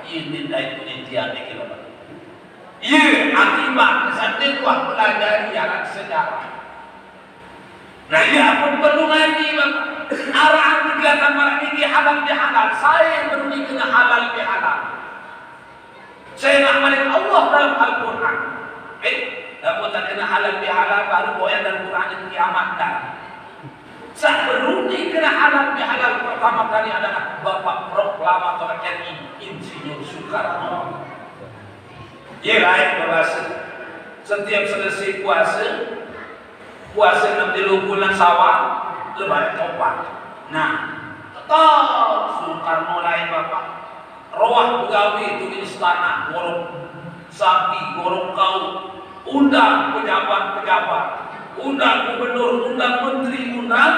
ini dari penelitian kita. Ia akibat sampai kuah pelajari alat sejarah. Nah, ia pun perlu ngaji Bapak. Arahan kegiatan malam ini halal bihalal. Saya berani kena halal bihalal. Saya nak malik Allah dalam Al-Quran. Dapat tak kena halal bihalal baru boyan dalam Quran yang kiamat dah. Saya berani kena halal bihalal pertama kali adalah Bapak Proklamator RI Insinyur Soekarno. Ia lain berasa. Setiap selesai puasa 60 bulan Syawal, lebaran tobat. Nah, tetap Soekarno lain Bapak. Roh pegawai itu di istana, gorong sapi, gorong kau, undang pejabat-pejabat, undang gubernur, undang menteri, undang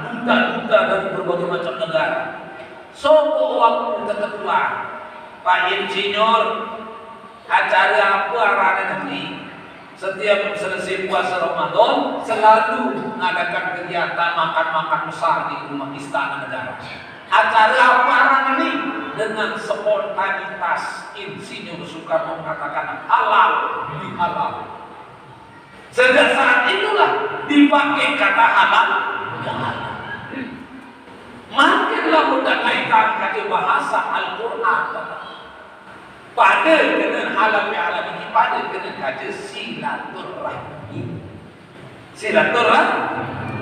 duta-duta dari berbagai macam negara. Sopo waktu ketua Pak Insinyur, acara apa arahnya nanti? Setiap selesai puasa Ramadan selalu mengadakan kegiatan makan-makan besar di rumah istana negara. Acara apa arahnya ini? Dengan spontanitas Insinyur Soekarno mengatakan halal bihalal. Sejak saat itulah dipakai kata halal bihalal. Makinlah mudah kaitan kata bahasa Al-Quran. Pada dengan halal bihalal ini pada dengan kata silaturahmi. Silaturahmi.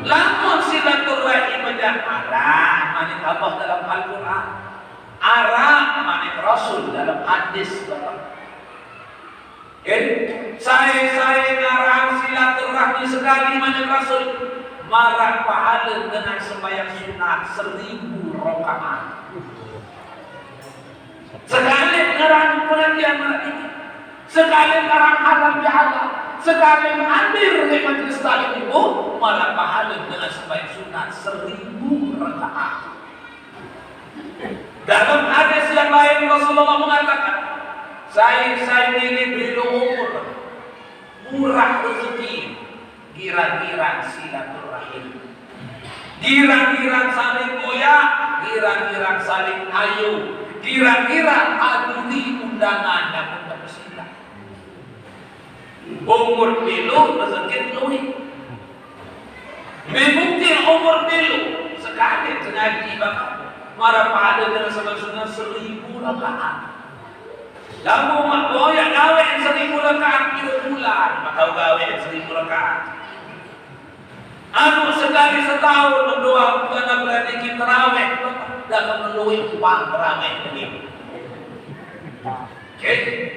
Lamun silaturahmi macam arah mana Allah dalam Al-Quran. Arah mana Rasul dalam hadis Bapak. Saya ngarang silaturahmi sekali mana Rasul. Marah pahala dengan sembahyang sunat 1000 rakaat. Sekali ngarang pengajian ini, sekali ngarang halal bihalal, sekali mengambil dari majelis taklim itu, malah pahala dengan sembahyang sunat 1000 rakaat. Dalam hadis yang lain Rasulullah mengatakan, saya ini belum umur, murah rezeki, girang-girang silaturahim, girang-girang saling goyah, girang-girang saling ayu, girang-girang aduli undangan yang untuk bersilah. Umur belum rezeki penuhi. Membukti umur belum sekali ngaji Bapak. Marah pada dengan sebab-sebab 1000 rakaat. Lalu mak boyak gawe 1000 rakaat kira bulan, mak tahu gawe 1000 rakaat. Anu sekali setahun berdoa karena berani kita terawih, dah melalui uang terawih ini. Okey.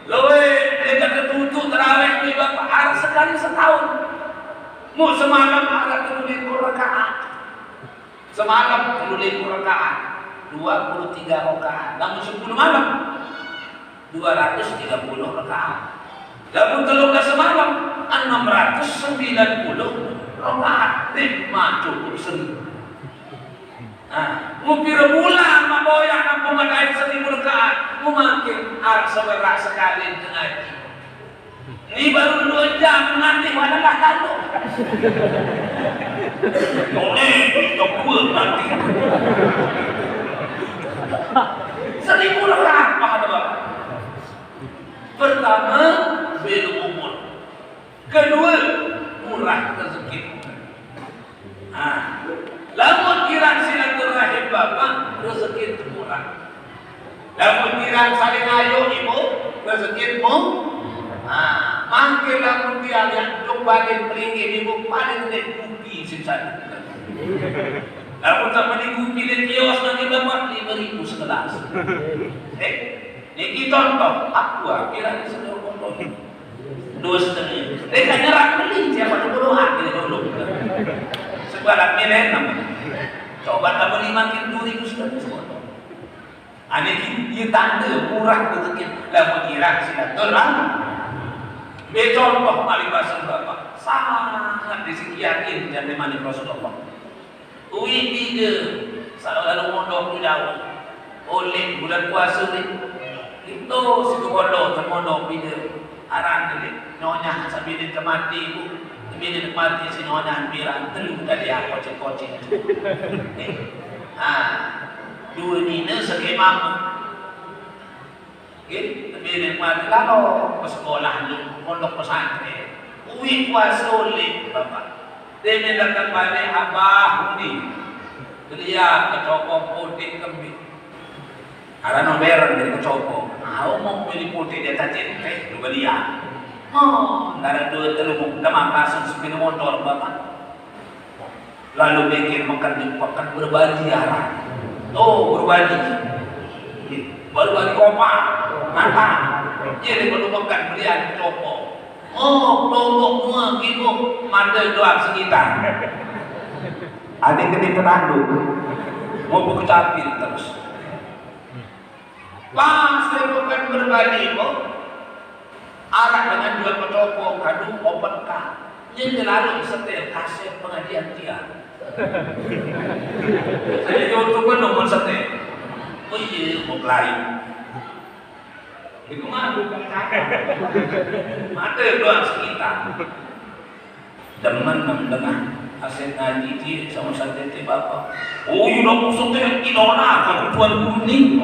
Loe dekat ketutup terawih ni Bapak harus sekali setahun. Mu semalam ada tulis rakaat. Semalam 30 rakaat, 23 rakaat. Namun 10 malam 230 rakaat. Namun telurlah semalam 690 rakaat. Cukup 1000. Mungkin bulan maboyak nak pemadai 1000 rakaat. Mungkin harus seberak sekali ngaji. Ini baru 2 jam nanti wadalah lalu. Kita buat nanti 1000 rakaat pada Bapak. Pertama, belum umur. Kedua, murah rezeki. Lamun kirang silaturahim Bapak, rezeki itu murah. Lamun kirang saling ayo ibu, rezekimu mangkir lamun dia yang cobain peringin ibu paling gede kopi sisa. Lamun tak meni kopi di kios nanti Bapak 5.000 segelas. Ini contoh, aku kira seluruh contoh 2,5. Mereka nyerah beli siapa dulu kita dulu. Sebarang milen namanya. Coba tak beli makin 2.000 segelas. Ini tanda murah rezeki. Lamun kirang silaturahmi. Contoh paling bahasa Bapak sangat disikiatin dari mana Rasulullah. Ui tiga saudara mondok jauh oleh bulan puasa itu situ bodoh termondok bila aran ni nyonya sambil mati ibu bila mati si nyonya bilang telu tadi aku kocek-kocek. Dua ni skema Lebih nikmat kalau ke sekolah lu, pondok pesantren. Uwi puasa ulit, Bapak. Dia datang balik abah ni. Dia kecokok putih kembing. Ada nomor dari kecokok. Aku mau beli putih dia tak cintai, juga dia. Oh, ada dua telur, dah pasang sepeda motor, Bapak. Lalu bikin makan berbagi arah. Oh, berbagi. Berbagi kopak, mata. Jadi kalau makan belian kecokok. Oh, kelompok semua gitu, mata doang sekitar. Ada yang kena terandung, mau berkecapin terus. Pas lepokan berbalik, arah dengan dua kecokok, kadu open car. Yang lalu setel kaset pengajian dia. Saya YouTube nomor setel. Oh iya, mau lain. Itu mah bukan cakap. Mata doang sekitar. Demen mendengar aset ngaji dia sama satete Bapak. Oh, you udah musuh teh idola kalau tuan kuning.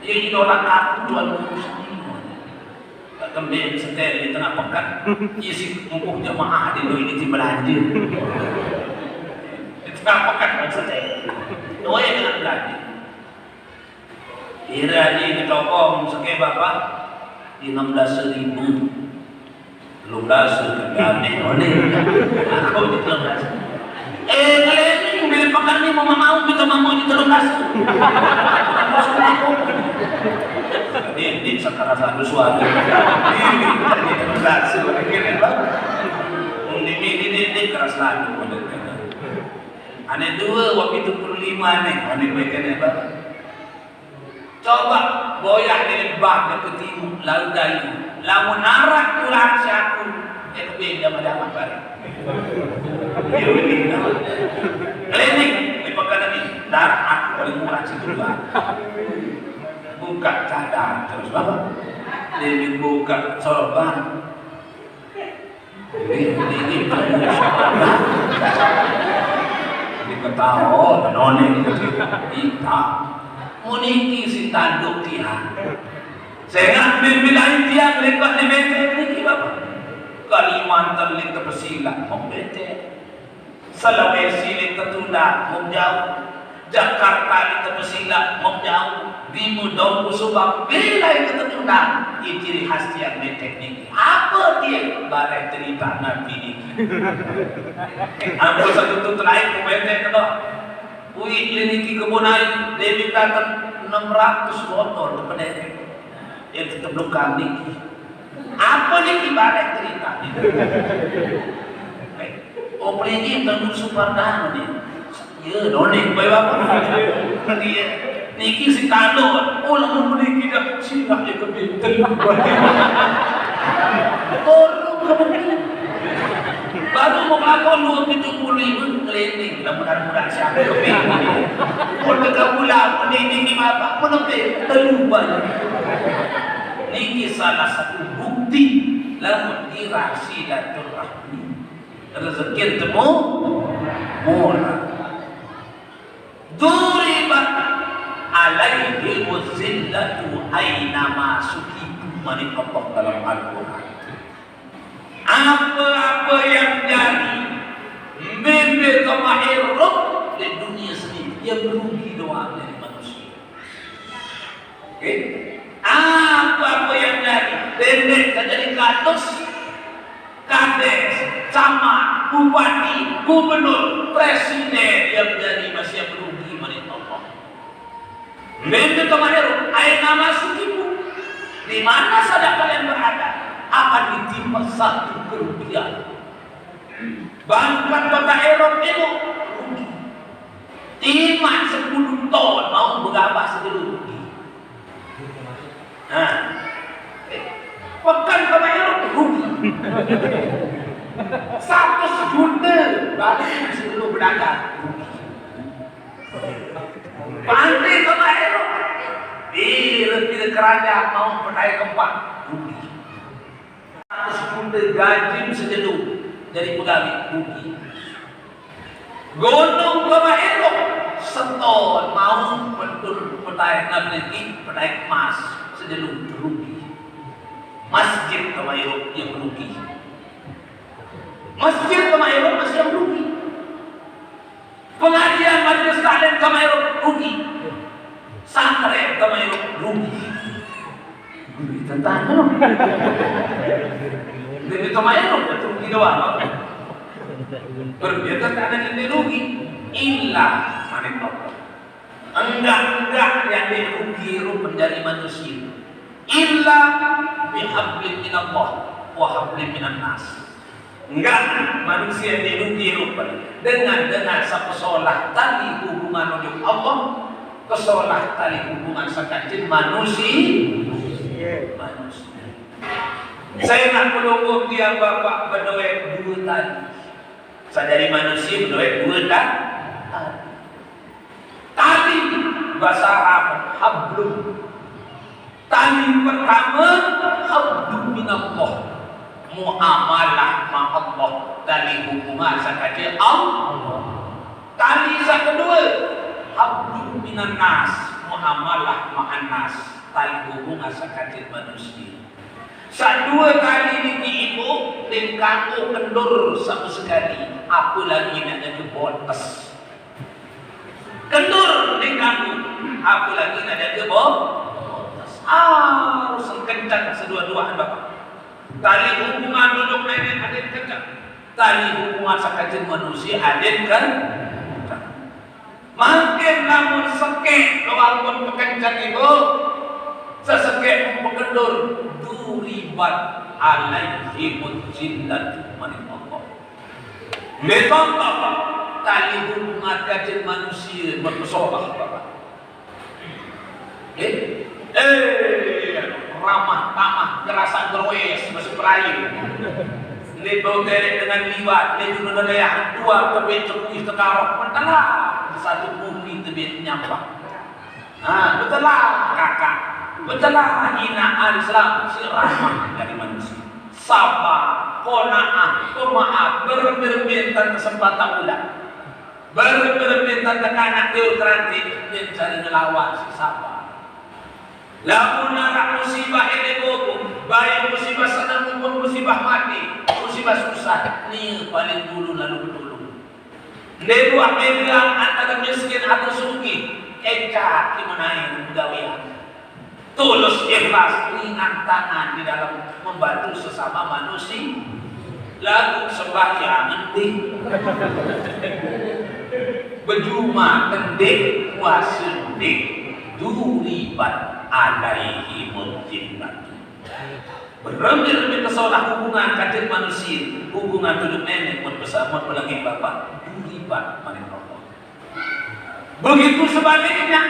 Ya idola aku tuan kuning. Kembali setel di tengah pekan. Isi mumpung jamaah di ini di belanja. Di tengah pekan setel. Doa dengan belanja. Kira di ketokong sekali Bapak di 16.000 belum dasar kami oleh aku di 16. Kalian ini beli pakan ni mama mau kita mau di 13. Ini sekarang satu suara. Ini 13 kira ini keras lagi. Ane dua waktu itu 25 nih, ane baiknya Bapak. Coba boyah dari bang ke timur lalu dari lamun arah tulang siaku lebih jam-jam bareng. Ini klinik di pekan ini darah aku paling murah situ juga. Buka cadar terus Bapak. Dia buka sorban. Ini diketahui nonek kita. Muniki si tanduk dia. Saya nak bilang dia lekat di bete ni Bapak. Kalimantan lek Pesila mau bete. Sulawesi lek Tunda mau jauh. Jakarta lek Pesila mau jauh. Bimo dong Subang bila itu Tunda. Ini ciri khas dia teknik. Apa dia barang cerita Nabi ini? Ambil satu tutur lain ke bete kedua. Wih, kliniki kebunai, dia mintakan 600 botol kepada dia tetap belum kambing. Apa nih ibarat cerita ini? Oh, ini tentu Supardano nih. Ya, donek, baik Bapak. Dia niki si kado, oh lamun meniki dah siap dia kebintel. Korong kebintel. Baru mau melakukan 275 keliling, mudah-mudahan siapa kepingin. Kalau kegabulan, ini Bapak, menepik, terlupa. Ini salah satu bukti lamun kira silaturahmi. Rezeki temu, murah. Duribat alaihi zillatu aynama sukitu manifaqah dalam Al-Quran. Apa-apa yang jadi mimpi kemahirup di dunia sendiri dia merugi doa dari manusia. Oke? Apa-apa yang jadi pendek jadi katus, kades, camat, bupati, gubernur, presiden yang jadi masih merugi menit Allah. Mimpi kemahirup air nama sukimu. Di mana saja kalian berada akan ditimpa satu kerugian. Bahkan kota Eropa itu rugi. Timah 10 ton mau berapa sedulu rugi. Nah, pekan kota Eropa rugi. 100 juta balik sebelum berdagang rugi. Pantai kota Eropa di kerajaan mau berdaya keempat rugi. 100 juta gaji sejenuh dari pegawai rugi. Gunung Kemaero seton mau pertanyaan nabi penaik emas sejelum rugi. Masjid Kemayoran yang rugi. Masjid Kemayoran masih yang rugi. Pengajian majelis taklim Kemayoran rugi. Santri Kemayoran rugi. Tentang loh. Jadi Kemayoran itu rugi doang. Berbeda karena jadi rugi. Illa manik Allah. Enggak yang dirugi menjadi manusia. Illa bihablin minallah wa hablin minan nas. Enggak manusia dirugi dengan satu solah tali hubungan dengan Allah, kesolah tali hubungan sakacin manusia. Saya nak menunggu dia bapak berdoa dua tali. Saya dari manusia berdoa dua tali. Tali bahasa Arab hablum. Tali pertama hablum minallah, muamalah ma Allah, tali hubungan sakajin Allah. Tali yang kedua hablum minan nas, muamalah ma'an nas, tali hubungan sakajin manusia. Dua kali ini ibu dan kamu kendur satu sekali, apa lagi nak ada botas. Kendur di kamu, apa lagi nak ada botas. Harus kencang sedua-duaan bapak. Tali hubungan duduk nenek ada kencang. Tali hubungan sakajin manusia ada kan? Makin namun sekek walaupun kekencang ibu, sesekek mengendur duribat alaihi mujillat manillah. Contoh tali hubungan kajin manusia berpesolah bapak. Ramah tamah gerasa gerwes masuk perayu. Lebau terek dengan liwat, lebau dengan daya dua kebet cekuis tekarok, betul satu bumi tebet nyampak. Betul lah kakak. Betul lah hinaan Islam si rahmah dari manusia. Sabar, qanaah, pemaaf, berminta kesempatan ulang. Berminta tekanan teokratik dan cari ngelawan si sabar. Lamun nak musibah ini gogo, baik musibah senang maupun musibah mati, musibah susah, ni paling dulu lalu bertolong. Lebu bilang antara miskin atau sugih, eca dimanain gawian. Tulus ikhlas ringan tangan di dalam membantu sesama manusia. Lagu sembahyang ngendih, berjumah kendih, puasa ndih, duribat alaihi mujillat. Beremir-emir kesolah hubungan kajin manusia, hubungan duduk nenek bersama pelangit bapak, duribat manillah. Begitu sebaliknya,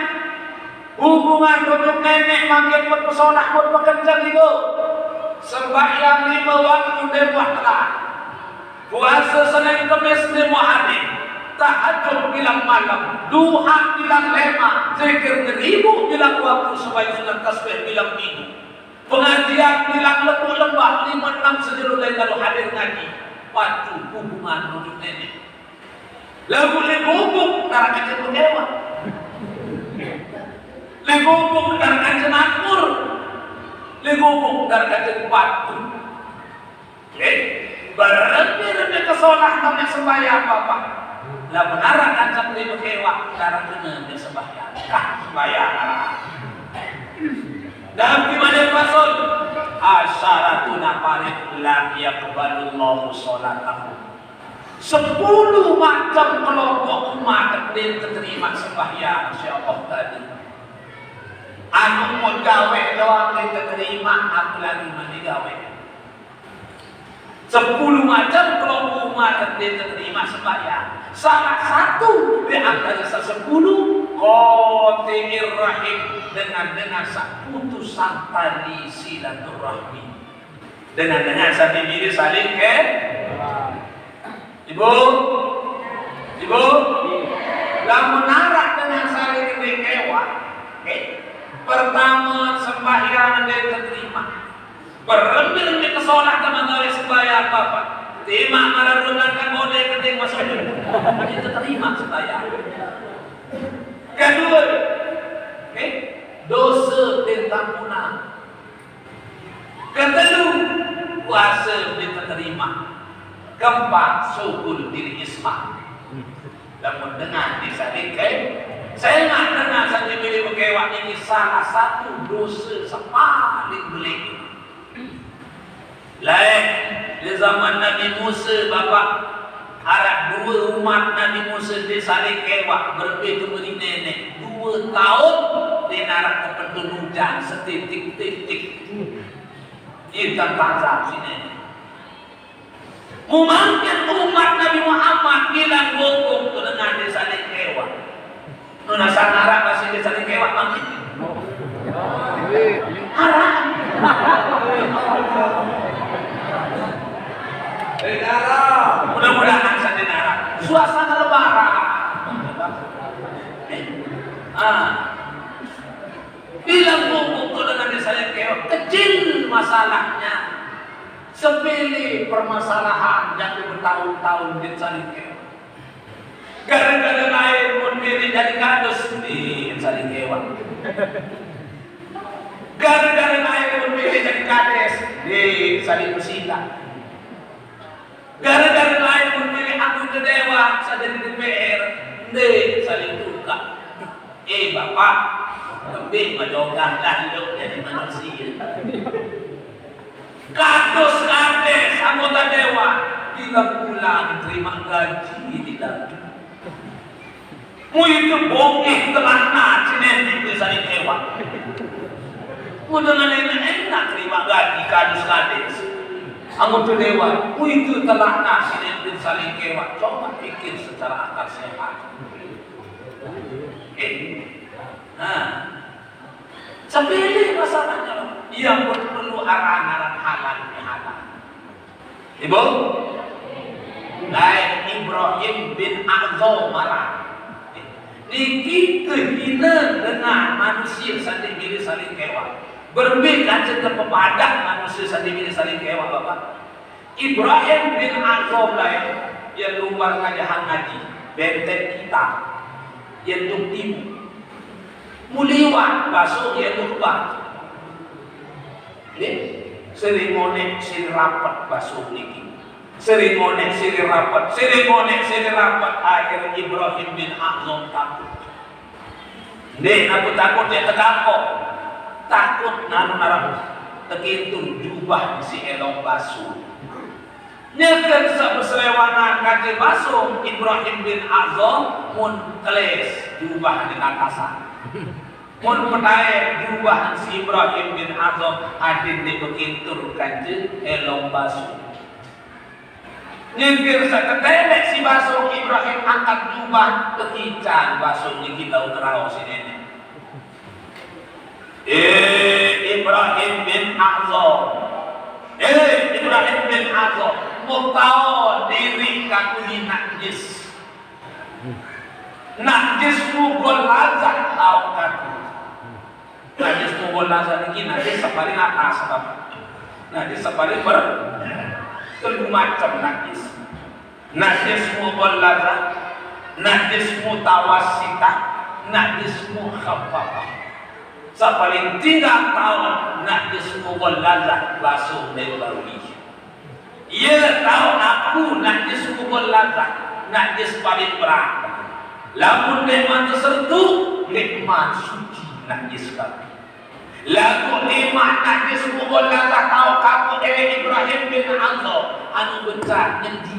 hubungan duduk nenek makin berpesona pun bekerja ibu. Sembahyang 5 waktu dewa telah, puasa Senin Kamis dewa hari, tahajud bilang malam, duha bilang lema, zikir 1000 bilang waktu sebaik sunat tasbih bilang minggu, pengajian bilang lebu lembah 5-6 sejelur lain kalau hadir ngaji. Waktu hubungan duduk nenek lagu legobok darah kecil dewa, legobok darah kecil makmur, legobok darah kecil batu. Berhenti kesolah kami sembahyang bapak. Lah menara kancam ribu kewa darah kena sembahyang. Sembahyang. Dalam gimana pasal? Asyaratuna parit la yaqbalullahu sholatahu. 10 macam kelompok umat yang terima sembahyang insyaallah tadi. Anu mau gawe doang diterima, aku lagi mandi gawe. 10 macam kelompok umat yang terima sembahyang. Salah satu di antara 10 qati'ir rahim dengan putusan tali silaturahmi. Dengan sambil diri saling ke Ibu, lamun narak dengan saling kewa, pertama sembahyang dan terima. Beremir di kesolah teman-teman sembahyang bapak. Terima melarungan boleh keting masuk itu terima sembahyang. Kedua, ditampuna. Kedua, puasa diterima. Keempat, syukur diri Islam. Dan mendengar disadikai, saya nak dengar saja bila berkewak ini salah satu dosa paling belik. Lain di zaman Nabi Musa, Bapak, harap dua umat Nabi Musa disaling kewak berbeza nenek 2 tahun di neraka kependudukan setitik-titik. Itu azab sini. Mungkin umat Nabi Muhammad bilang hukum tu dengan disaling kewak. Nuna sanara masih disaling kewak mungkin. Haram. Mudah-mudahan saya dengar. Suasana lebaran. Bilang hukum tu dengan disaling kewak. Kecil masalahnya. Sepele permasalahan yang bertahun-tahun disaling kewak. Gara-gara lain pun pilih jadi kardus di saling kewak. Gara-gara lain pun pilih jadi kades di saling bersilang. Gara-gara lain pun pilih anggota dewan saja di DPR di saling tukar. Bapak, lebih menjogan landuk jadi manusia. Kades anggota dewan kita pulang terima gaji tidak. Mu itu bongeh telana cinen itu saling hewan. Mu dengan enak terima gaji kades anggota dewan. Mu itu telana cinen itu saling hewan. Coba pikir secara akal sehat. Sepele masalahnya. Yang perlu arahan halal bihalal. Ibu, lain Ibrahim bin Azam marah. Niki kehina dengan manusia sendiri saling kewak. Berbeda cerita pepadak manusia sendiri saling kewak, Bapak. Ibrahim bin Azam lain yang luar ngajahan ngaji, benteng kita yang duk timur. Muliwan basuh yang lupa. Sering monek sering rapat basuh niki. Sering monek sering rapat, akhir Ibrahim bin Azam takut. Aku takut dia tegakok. Takut narap tekintun jubah si elong basuh. Nyeker sebeselewanan kaji basuh Ibrahim bin Azam mun keles jubah di atasan. Mun pertaya jubah si Ibrahim bin Azam hadir di bekintur kanji elong basuh. Nyengkir seketelek si basuh Ibrahim angkat jubah kekican basuh ni kita uterau sini. Ibrahim bin Azam. Ibrahim bin Azam mau tahu diri kaku ni najis. Najis mukul lazat tahu kaku. Najis mukul lazat ini najis sepaling atas Bapak. Najis sepaling telur macam najis. Najis mukul lazat, najis mutawasitah, najis mukhafafah. Sepaling 3 tahun najis mukul lazat basuh lebarui. Ia tahu aku najis mukul lazat, najis paling berat. Lamun leman tersentuh, leman suci najis kamu. Lagu leman najis mukul lazat tahu kamu Ibrahim bin Azam anu becat nyendi.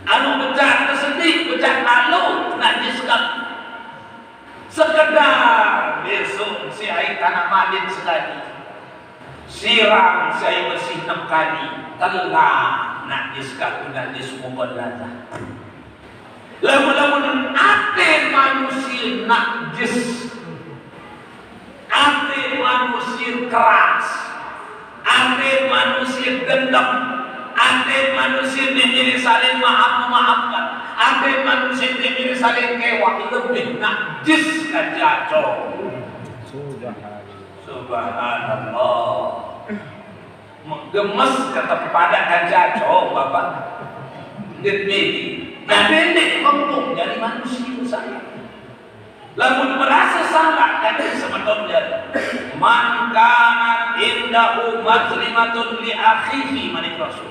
Anu becat tersedih, becat lalu najis kamu. Sekedar besok si air tanah malin sekali. Siram si air bersih 6 kali. Telah najis kamu najis mukul lazat. Lamun-lamun ate manusia najis, ate manusia keras, ate manusia dendam, ate manusia diri saling maafkan, ate manusia diri saling kewak, lebih najis kacau. Subhanallah. Gemes kata pada kacau Bapak. Demi nah pendek kempung jadi manusia saya. Lamun merasa salah dan sebetulnya man kana indahu mazlimatun li akhihi manik Rasul.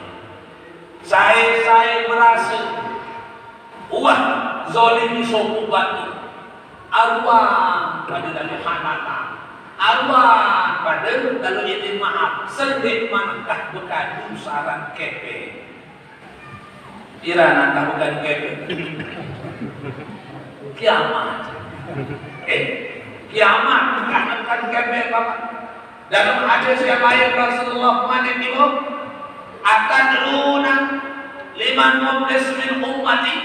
Saya merasa wah zalimi sopubat arwah pada dalam hanata arwah pada dalam ini maaf sedek manakah bekadu saran kepe irana tak bukan kepe kiamat kiamat bukan kepe Bapak. Dalam hadis yang lain Rasulullah mengimbau akan luna liman mublis min ummati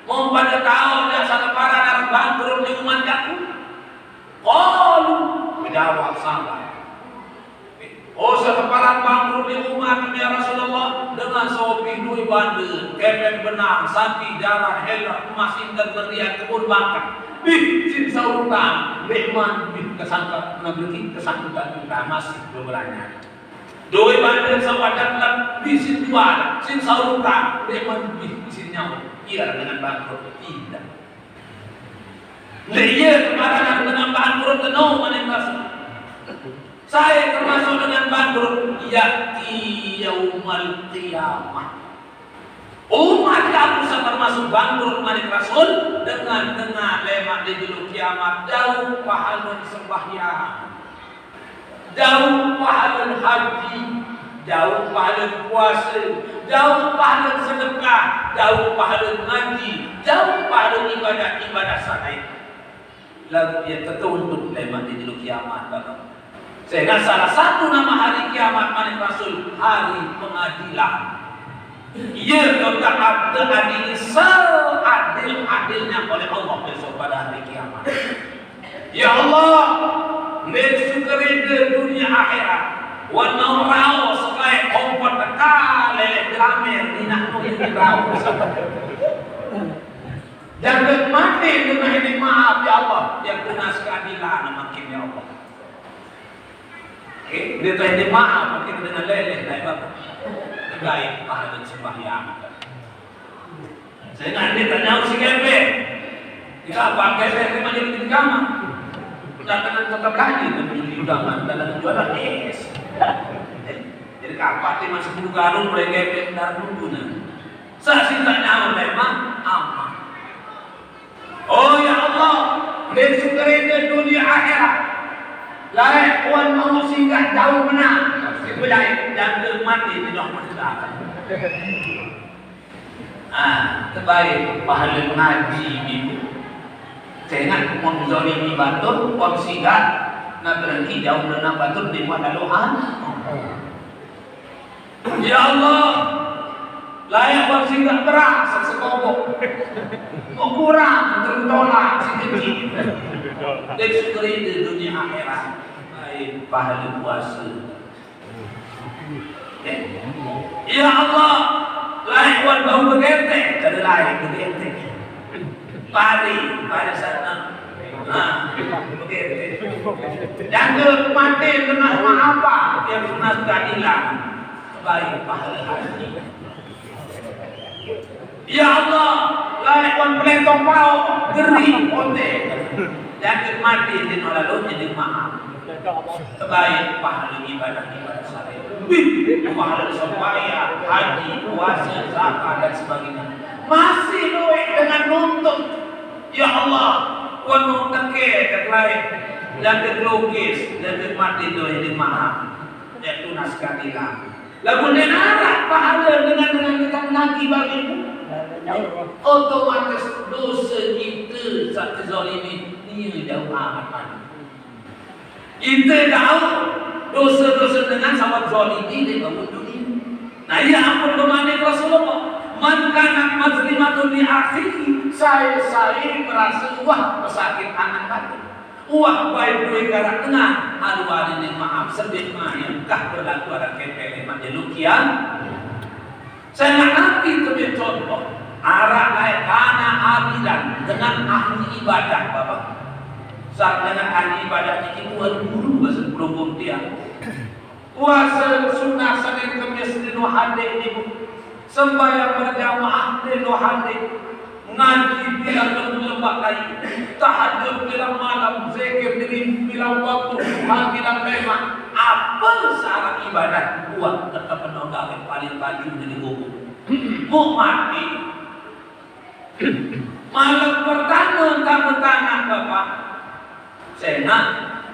mau pada tahu dan satu para orang bangkrut di umat aku qalu menjawab sahabat oh satu para bangkrut di umat ya Rasulullah dengan sopi dui bandel kepeng benang sapi jalan helah emas intan berlian kebun bangka sin saurutang behman kesangka negeri kesangkutan kita masih beberanya doi bandel sawadan bisin jual sin saurutang behman bisin nyawa iya dengan bangkrut tidak dia kemarin dengan bangkrut tenau maning Rasul saya termasuk dengan bangkrut ya'ti yaumal qiyamah umat kamu termasuk bangkrut maning Rasul dengan lemak di julu kiamat jauh pahala sembahyang jauh pahala haji jauh pahala puasa jauh pahala sedekah jauh pahala ngaji jauh pahala ibadah selain lalu dia tertuntut lemak di julu kiamat Bapak. Sehingga salah satu nama hari kiamat maning Rasul hari pengadilan. Ia kata adil seadil-adilnya oleh Allah besok pada hari kiamat. Ya Allah, nesukeri dunia akhirat. Wan naurau sekai kompon teka lelek delamer dinak nuhin dirau. Jangan mati dengan ini maaf ya Allah yang tunas keadilan makin ya Allah. Dia tuh ini maaf makin dengan lelek dari Bapak. Baik pahala sembahyang. Saya nanti tanya si kepe. Jika apa kepe memang jadi di kamar. Jangan tetap lagi menjadi undangan dalam jualan es. Jadi kapan masih butuh garung mulai kepe dan bundunan. Saya sih tanya memang apa. Oh ya Allah, besok kereta dunia akhirat. Lai puan mau singgah jauh menang. Belai dan mati tidak mendapat. Terbaik pahala ngaji ibu. Jangan menzalimi batur, puan singgah nak berhenti jauh menang batur di mana doa. Ya Allah, layak puan singgah beras sekobok. Kurang tertolak sedikit. Dari syukuri di dunia akhirat. Baik pahala puasa. Ya Allah, lain buat bau bergente, jadi lain bergente. Pari pada sana, bergente. Jangan mati dengan apa yang sunnah keadilan, baik pahala haji. Ya Allah, lain buat pelentong pau, geri, onte. Jangan mati dengan lalu jadi maaf. Terbaik pahala ibadah saya. Pahala sembahyang, haji, puasa, zakat dan sebagainya. Masih doa dengan nuntut. Ya Allah, wanu teke lain dan terlukis dan termati doa yang maaf. Dan tunas keadilan. Lalu denara pahala dengan kita lagi bagimu. Otomatis dosa kita satu zalimi ini jauh amat. Kita tahu dosa-dosa dengan sahabat zalimi di bangun dunia. Nah ya ampun kemana Rasulullah. Man kana mazlimatun li akhihi. Saya merasa wah pesakit anak hati. Wah baik duit garak tengah. Aduh ini maaf sedih yang kah berlaku ada kepele majelukian. Saya nak nanti kebir contoh. Arah lain kana abidan dengan ahli ibadah Bapak. Saat dengan ahli ibadah ini tuan guru bahasa belum dia. Puasa sunnah Senin Kamis di hadir ibu. Sembahyang berjamaah di hadir. ngaji bilang lembak kayu, tahajud bilang malam, zikir diri bilang waktu, Tuhan bilang memang. Apa syarat ibadah buat tetap penogak paling baju dari hukum? Mau mati malam pertama kamu tanah bapak senang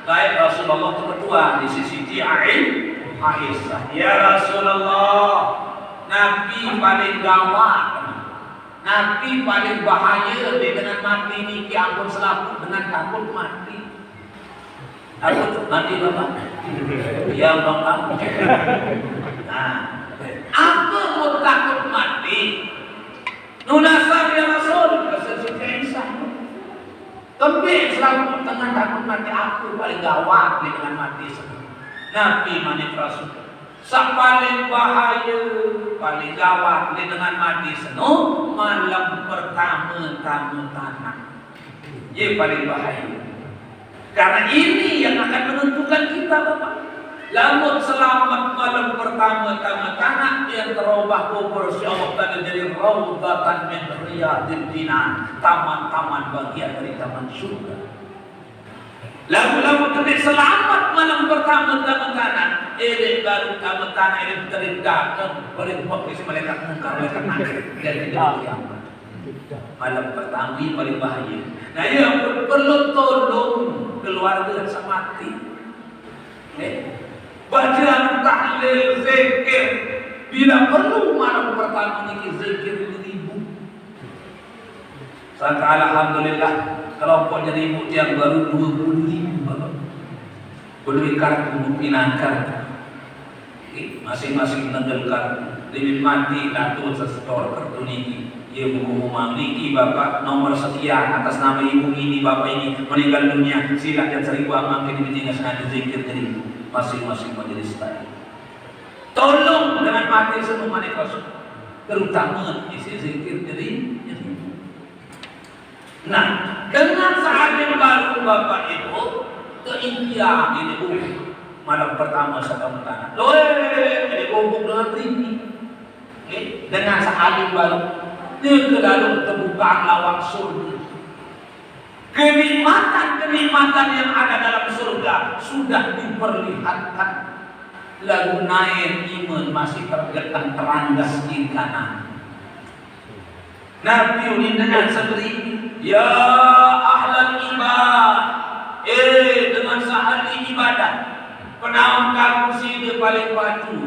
baik Rasulullah tertua di sisi Aisyah. Ya Rasulullah, Nabi paling gawat, Nabi paling bahaya dengan mati ini, ampun selaku dengan takut mati. Takut mati bapak? Ya bapak. Nah, apa mau takut mati? Nunasar ya Rasul, Rasul Aisyah. Tapi selalu dengan takut mati aku paling gawat dengan mati. Nabi manik Rasul. Sak paling bahaya, paling gawat dengan mati seno malam pertama tanah. Ini paling bahaya. Karena ini yang akan menentukan kita bapak. Lamun selamat malam pertama tanah yang terubah kubur Allah tadi jadi raudhatan min riyadil jinan, taman-taman bagian dari taman surga. Lalu tadi selamat malam pertama tanah, ini baru tanah ini terindahkan oleh bukti malaikat mungkar malaikat nakir dari kiamat. Malam pertama ini paling bahaya. Nah yang perlu tolong keluarga yang mati. Bacaan tahlil, zikir. Bila perlu malam pertama ini zikir 1000. Sangka alhamdulillah kelompoknya 1000 yang baru 20.000 bapak. Beli kartu pimpinan kartu. Masing-masing nendel kartu. Demi mati datuk sesetor kartu ini. Ia mengumumkan niki bapak nomor sekian atas nama ibu ini bapak ini meninggal dunia. Silakan 1000 amal kini tinggal sengaja zikir dari masing-masing majelis tadi. Tolong dengan mati semua manik Rasul, terutama isi zikir dari. Nah, dengan saat yang baru bapak itu keinginan ini malam pertama saya tanah. Ini kumpul dengan tinggi. Dengan saat yang baru dia ke dalam terbuka lawang surga. Kenikmatan yang ada dalam surga sudah diperlihatkan. Lalu naik iman masih tergetar teranggas di kanan. Nabi ini dengan seberi, ya ahlal ibadah, dengan sehari ibadah, penaung kamu sini paling padu,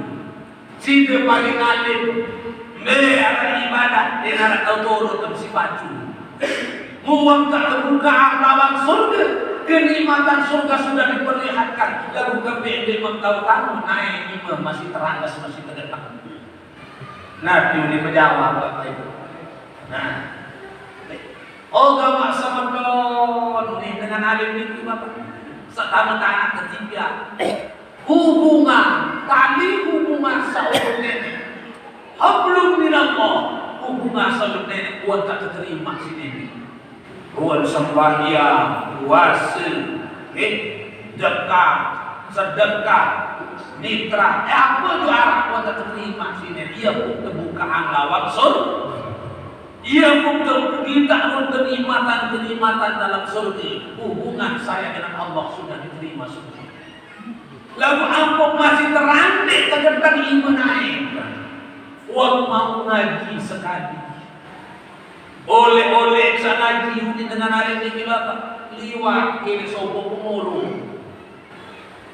sini paling alim, ada ibadah, dengan autorot si padu. Muang tak terbuka lawang surga, kenikmatan surga sudah diperlihatkan. Lalu kami tahu kamu naik imam masih teranggas masih terdekat. Nabi ini menjawab bapak ibu. Nah, gak sama don ini dengan alim ini bapak. Setama tangan ketiga, tali hubungan saudara nenek. Hablum minallah, hubungan saudara nenek buat tak terima si nenek. Ruang sembahyang, puasa, zakat, sedekah, nitra, apa juga arah kuat terima sini. Ia pun terbukaan lawang surga. Ia pun kita kenikmatan dalam surga. Hubungan saya dengan Allah sudah diterima surga. Lalu apa masih terangkat tergetar iman naik. Wah mau ngaji sekali. Oleh sana ngaji dengan hari ini bapak liwat kiri sopo pengurung,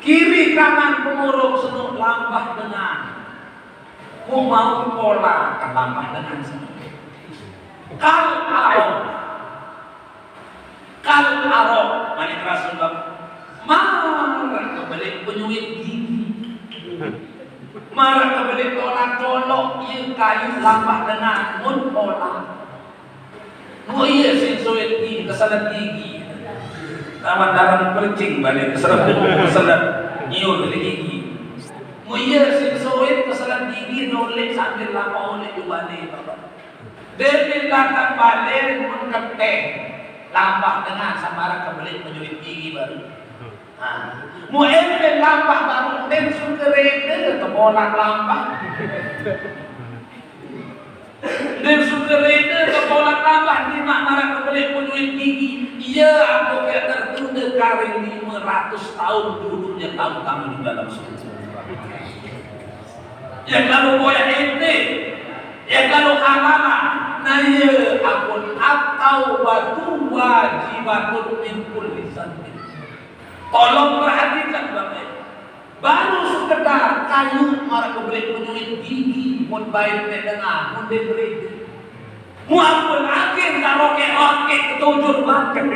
kiri kanan pengurung senuk lambah dengan mau pola kan lambah dengan senuk kal arok manik Rasul bapak marah kembali penyuit gigi, marah kembali tolak ia kayu lambah dengan mun pola. Oh iya sensoid gigi, kesalat gigi. Taman darah percing balik kesalat nyiur dari gigi. Oh iya sensoid kesalat gigi nolek sambil lama oleh dibalik bapak. Dari datang balik mengketeng lambah dengan samara kembali menyulit gigi baru. Mau ente lambah baru dan sukerede atau bolang lambah. Dan sukarela kepala tambah di makna kebalik penuhin gigi. Ia aku kayak tertunda kari 500 tahun duduknya tamu-tamu di dalam surga. Yang lalu boleh ente, yang lalu halala. Nah ya akun atau batu wajibatun min kulli santin. Tolong perhatikan Bapak. Baru sekedar kayu marah kebalik penuhin gigi, mun baik dengar, mun diberi. Muapun akhir karoke oke ketujur banget.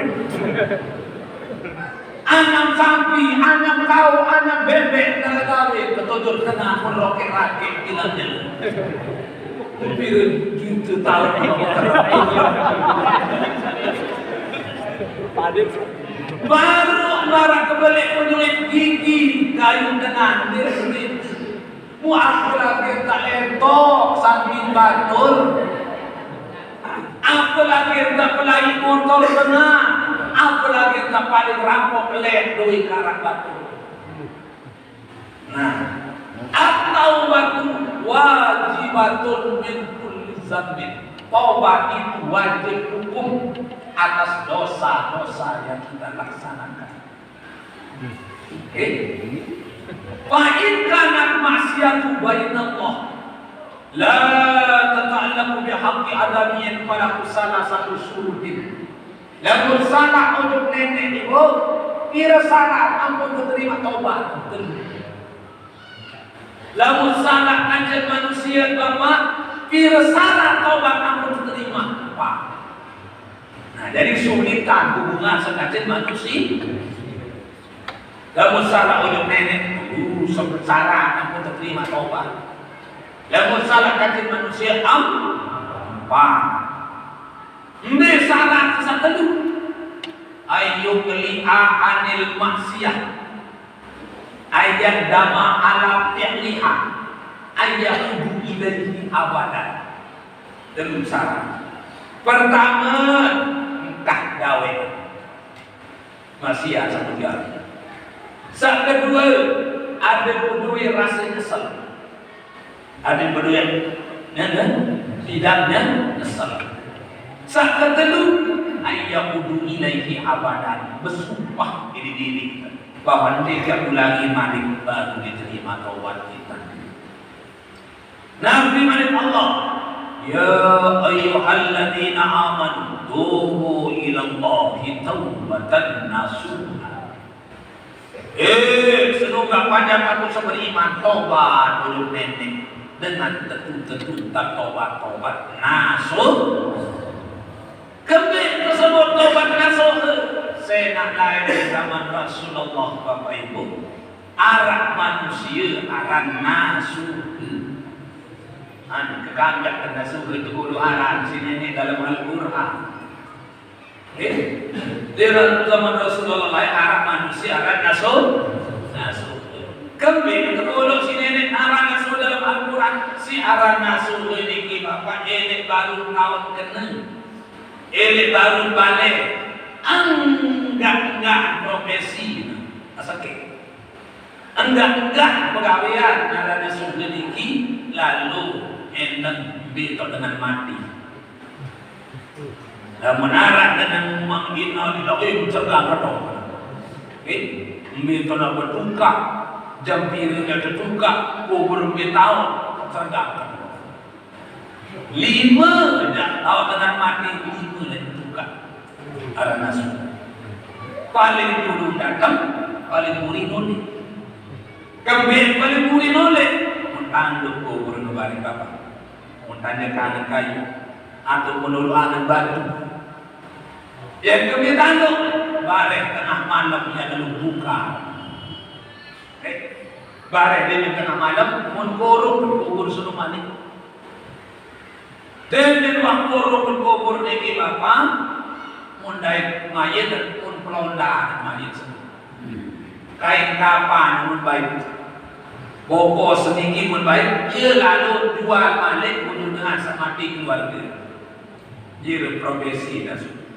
Anam sapi, anam kau, anam bebek gawe ketujur kena mun roke rakit kilanya. Pireun gitu tahun baru marah kebalik penulis gigi kayu dengan diri. Muapun akhir tak entok samping batur. Apalagi tak pelai motor benar, apalagi tak paling rampok leh doi karak batu. Nah, atau batu wajibatun min kulli zambin. Taubat itu wajib hukum atas dosa-dosa yang kita laksanakan. Fa in kanat maksiatu bainallah la tata'allamu bihaqqi adamiyyin fala salah satu surutin. Lamun salah untuk nenek ibu, kira salah ampun terima taubat. Lamun salah anjen manusia bapak, kira salah taubat ampun terima. Pak. Nah, dari sulitan hubungan sekajen manusia. Lamun salah untuk nenek, salah ampun terima taubat. Lamun salah kajian manusia apa? Ini salah satu. Ayu keli'a anil maksiyah. Ayat dama ala fi'liha. Ayat ubu ilaihi abadan. Dalam salah. Pertama, entah gawe. Masih satu jari. Saat kedua, ada berdua rasa nyesel. Ada berdua tidaknya nyesel. Saat kedua, ayyahudu ilaihi abadan, bersumpah diri bahwa tidak ulangi malik baru diterima taubat kita. Nabi Malik Allah, ya ayyuhalladzina amanu tubu ilallahi taubatan nasuha. Semoga panjang aku seberiman taubat dulu nenek dengan tentu tak taubat nasuh. Kembali tersebut taubat nasuh. Saya nak lain zaman Rasulullah Bapak Ibu. Arah manusia arah nasuh. Kekanggak ke nasuh itu kudu arah sini ini dalam Al-Quran. Di zaman Rasulullah arah manusia arah nasuh. Kembali ketulung si nenek arah nasuh dalam Al-Quran. Si arah nasuh ini bapak ini baru kawan kena. Ini baru balik. Enggak profesi. Asake. Enggak pegawaian arah nasuh ini lalu enak betul dengan mati. Menarah dengan menghina dilawin cergah dong. Betul nak bertungkak. Jam piringnya tertukar, kubur tahun terdapat 5 tahun dengan mati 5 lagi tertukar. Ada nasi. Paling dulu datang, paling muri noleh. Kembali paling muri noleh. Mentanduk kubur nubari bapak. Mentanya kanan kayu atau menuluanan batu. Yang kembali tanduk, balik tengah malam yang lalu buka. Barang dia tengah malam mun korok kubur suruh mani. Dan di ruang korok kubur neki bapa mun dai mayat dan mun pelonda mayat semua. Kain kapan mun baik. Boko sedikit mun baik, dia lalu jual balik mun dengan mati keluarga. Dia profesi dah sudah.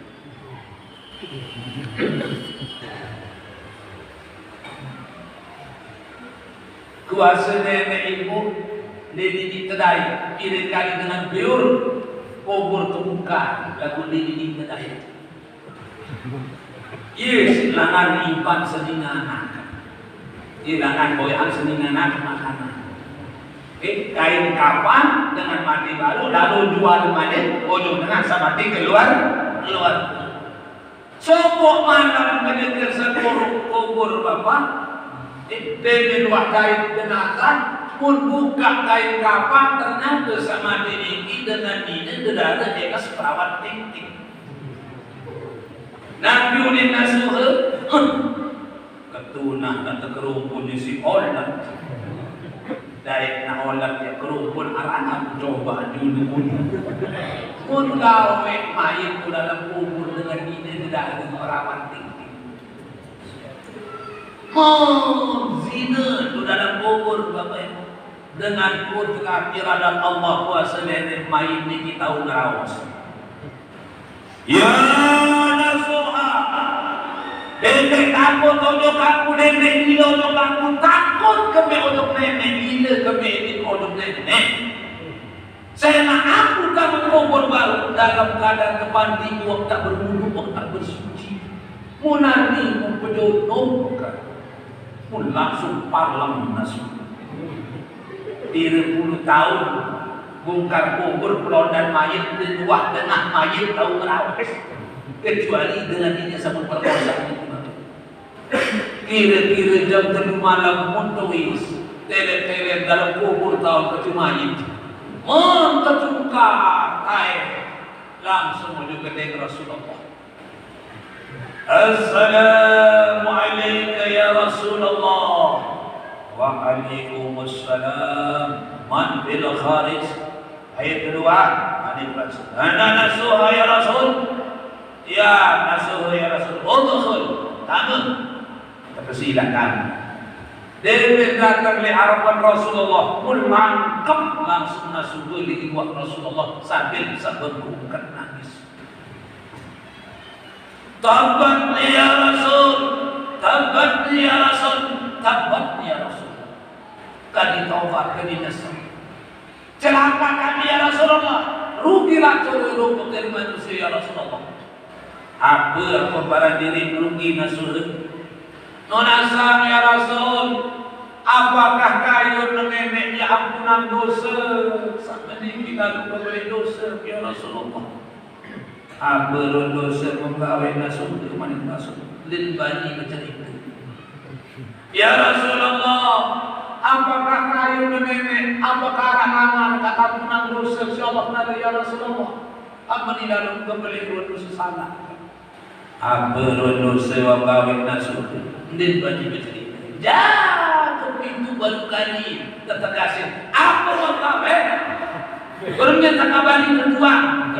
Kuasa nenek ibu Didi kedai kiri kali dengan biur kubur temukan lagu didi kedai. Yes, langan impan seninganak. Langan boyang seninganak makanan. Kain kapan dengan mati baru lalu jual balik ujung dengan sama keluar. Sopok mana menyetir kubur bapak. Demi luar kain jenazah pun buka kain kapan ternyata sama diri dengan ini tidak ada jelas perawat tinggi. Nabi ulin nasuh ketunah dan kerumpun di si olat daik na olat ya kerumpun arana coba dulu pun gawe mayat dalam kubur dengan ini tidak ada perawat tinggi. Zina itu dalam kubur Bapak Ibu dengan putra kiradan Allah kuasa dari mayat ini kita ungarawas. Ya nasuha nenek takut ojok aku nenek ini ojok aku takut kami ojok nenek ini kami ini ojok nenek. Saya nak aku kamu kubur baru dalam keadaan kepandi waktu tak berwudu waktu tak bersuci. Munani mempejodoh pun langsung parlam nasuh. 30 tahun bongkar kubur pelondan mayat di luar tengah mayat tahu merawat kecuali dengan ini sama perkosaan itu. Kira-kira jam 3 malam muntuis telet-telet dalam kubur tahun kecumayat mengetungkar air langsung menuju ke Rasulullah. Assalamualaikum ya Rasulullah. Waalaikumsalam. Man bil kharij. Ayat kedua, ana nasuha ya Rasul. Ya nasuha ya Rasul. Udkhul. Tamu. Persilakan. Dari datang li harapan Rasulullah, mul mangkep langsung nasuh li ibu Rasulullah sambil bukan nangis. Tabat ya Rasul, tabat ya Rasul, tabat ya Rasul. Kami taubat kami nasr. Celaka kami ya Rasulullah. Rugilah seluruh dari manusia ya Rasulullah. Apa para diri rugi nasr? Nonasam ya Rasul. Apakah kayu neneknya ampunan dosa? Sampai ini kita lupa beri dosa ya Rasulullah. Apa dosa membawa nasr ke mana nasr? Lil bani bercerita. Ya Rasulullah. Apakah kayu nenek? Apakah anak-anak kata ampunan dosa? Insyaallah nada ya Rasulullah. Apa ni lalu kembali dosa salah? Apa dosa membawa nasr? Lil bani bercerita. Jatuh pintu baru kali tertegasin. Apa membawa? Orangnya tak kabari kedua,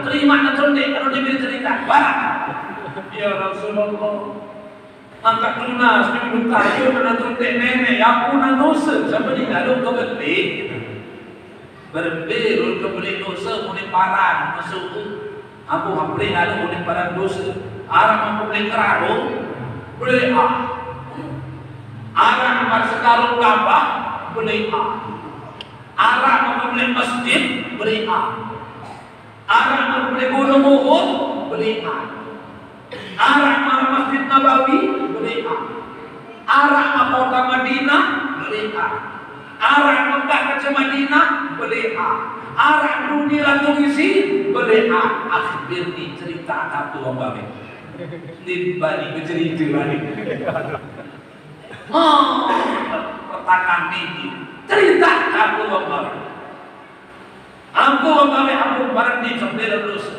terima atau tidak kalau dia cerita. Barang. Ya Rasulullah. Angkat lunas minum kayu menantu nenek ampunan dosa sampai di dalam kebeli. Berbelul kebeli dosa mulai parah masuk. Aku hampir ada mulai parah dosa. Arah mampu beli keraru boleh arah nomor sekarang gabah boleh arah mampu beli masjid boleh arah mampu beli gunung Uhud boleh arah mampu masjid Nabawi boleh arah mampu kota Madinah boleh arah Mekah ke Madinah boleh arah dunia langsung isi boleh akhir ni cerita satu orang balik ni balik bercerita balik pertanyaan ini cerita aku orang balik aku orang balik aku berhenti sampai dosa.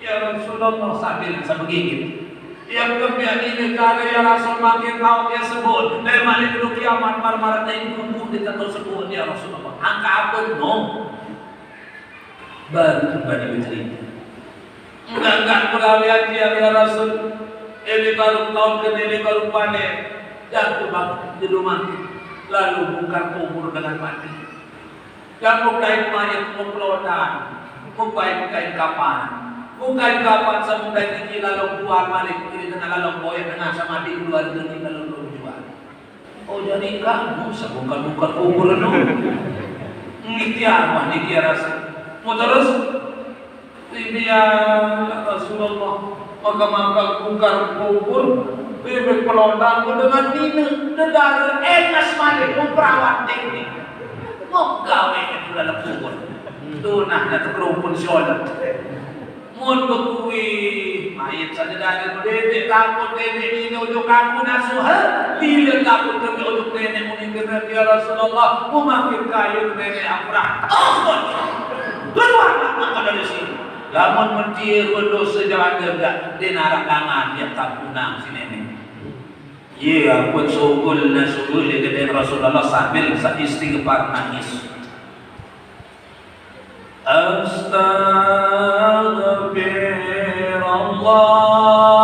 Ya Rasulullah sambil begini. Yang kemudian ini kalau ya Rasul makin tahu dia sebut dari mana dulu kiamat marmarat ini kumpul di tempat sebut ya Rasulullah. Angka apa no? Baru kembali bercerita. Enggak pegawai dia ya Rasul. Ini baru tahun ke ini baru panen. Jatuh di rumah. Lalu buka kubur dengan mati. Kamu kain mayat pelontan. Bukai kain kapan. Bukan kapan sampai tinggi lalu buat malik kiri tengah lalu boy tengah sama di luar tinggi lalu jual. Oh jadi kamu bukan kubur no. Ngitiamah ni dia rasa. Mau terus? Ini ya Rasulullah. Maka bungkar kubur. Bebek pelondang dengan ini. Dedara enas malik. Memperawat teknik. Mau gawe itu dalam kubur. Tunah na terkerumpun sholat. Mun bekui mayat saja dari dede takut dede ini untuk aku nasuha bila takut demi untuk nenek meninggal ya Rasulullah memakai kayu nenek abrah keluarlah maka dari sini lamun mentir berdosa jalan gegak di narak tangan dia tak punang si nenek ya ampun sugul nasugul dengan Rasulullah sambil istighfar nangis Astaghfirullah